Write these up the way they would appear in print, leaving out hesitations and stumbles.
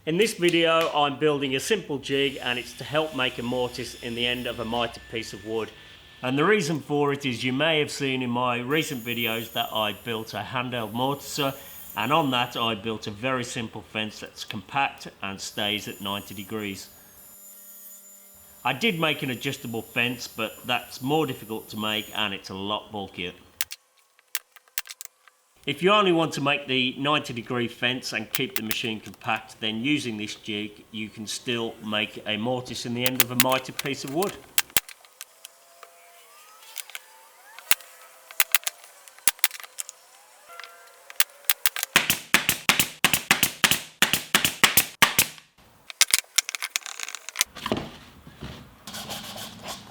In this video I'm building a simple jig, and it's to help make a mortise in the end of a mitred piece of wood. And the reason for it is you may have seen in my recent videos that I built a handheld mortiser, and on that I built a very simple fence that's compact and stays at 90 degrees. I did make an adjustable fence, but that's more difficult to make and it's a lot bulkier. If you only want to make the 90-degree fence and keep the machine compact, then using this jig you can still make a mortise in the end of a mitred piece of wood.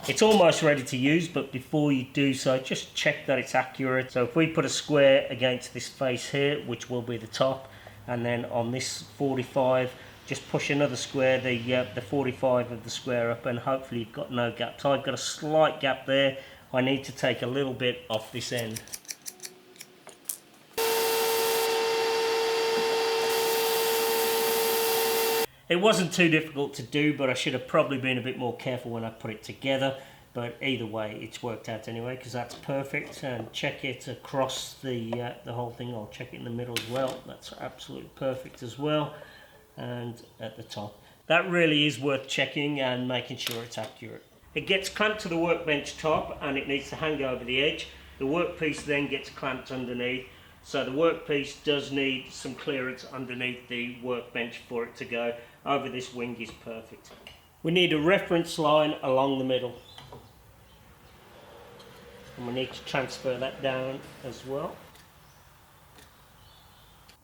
It's almost ready to use, but before you do so, just check that it's accurate. So if we put a square against this face here, which will be the top, and then on this 45, just push another square, the 45 of the square up, and hopefully you've got no gaps. I've got a slight gap there. I need to take a little bit off this end. It wasn't too difficult to do, but I should have probably been a bit more careful when I put it together. But either way, it's worked out anyway, because that's perfect. And check it across the whole thing. I'll check it in the middle as well. That's absolutely perfect as well. And at the top. That really is worth checking and making sure it's accurate. It gets clamped to the workbench top, and it needs to hang over the edge. The workpiece then gets clamped underneath. So the workpiece does need some clearance underneath the workbench for it to go. Over this wing is perfect. We need a reference line along the middle. And we need to transfer that down as well.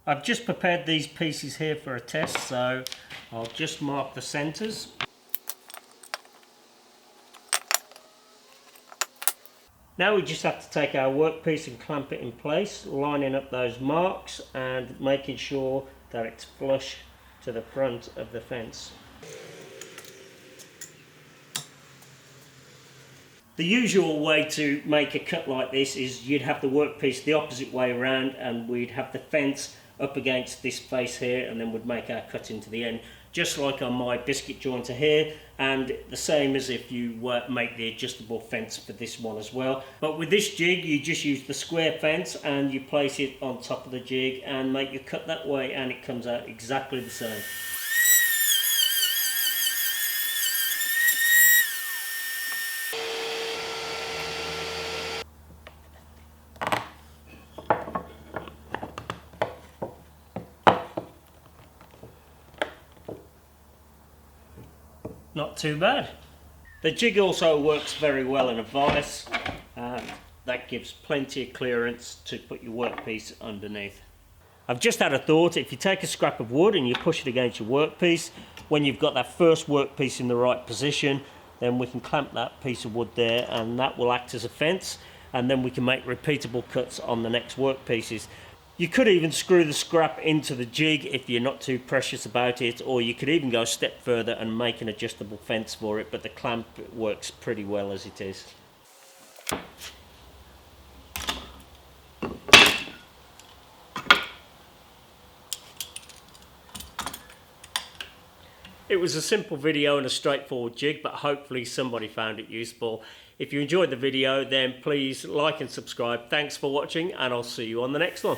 I've just prepared these pieces here for a test, so I'll just mark the centres. Now we just have to take our workpiece and clamp it in place, lining up those marks and making sure that it's flush to the front of the fence. The usual way to make a cut like this is you'd have the workpiece the opposite way around, and we'd have the fence up against this face here, and then we'd make our cut into the end, just like on my biscuit jointer here, and the same as if you make the adjustable fence for this one as well. But with this jig you just use the square fence and you place it on top of the jig and make your cut that way, and it comes out exactly the same. Not too bad. The jig also works very well in a vice, and that gives plenty of clearance to put your workpiece underneath. I've just had a thought. If you take a scrap of wood and you push it against your workpiece, when you've got that first workpiece in the right position, then we can clamp that piece of wood there, and that will act as a fence, and then we can make repeatable cuts on the next workpieces. You could even screw the scrap into the jig if you're not too precious about it, or you could even go a step further and make an adjustable fence for it, but the clamp works pretty well as it is. It was a simple video and a straightforward jig, but hopefully somebody found it useful. If you enjoyed the video, then please like and subscribe. Thanks for watching, and I'll see you on the next one.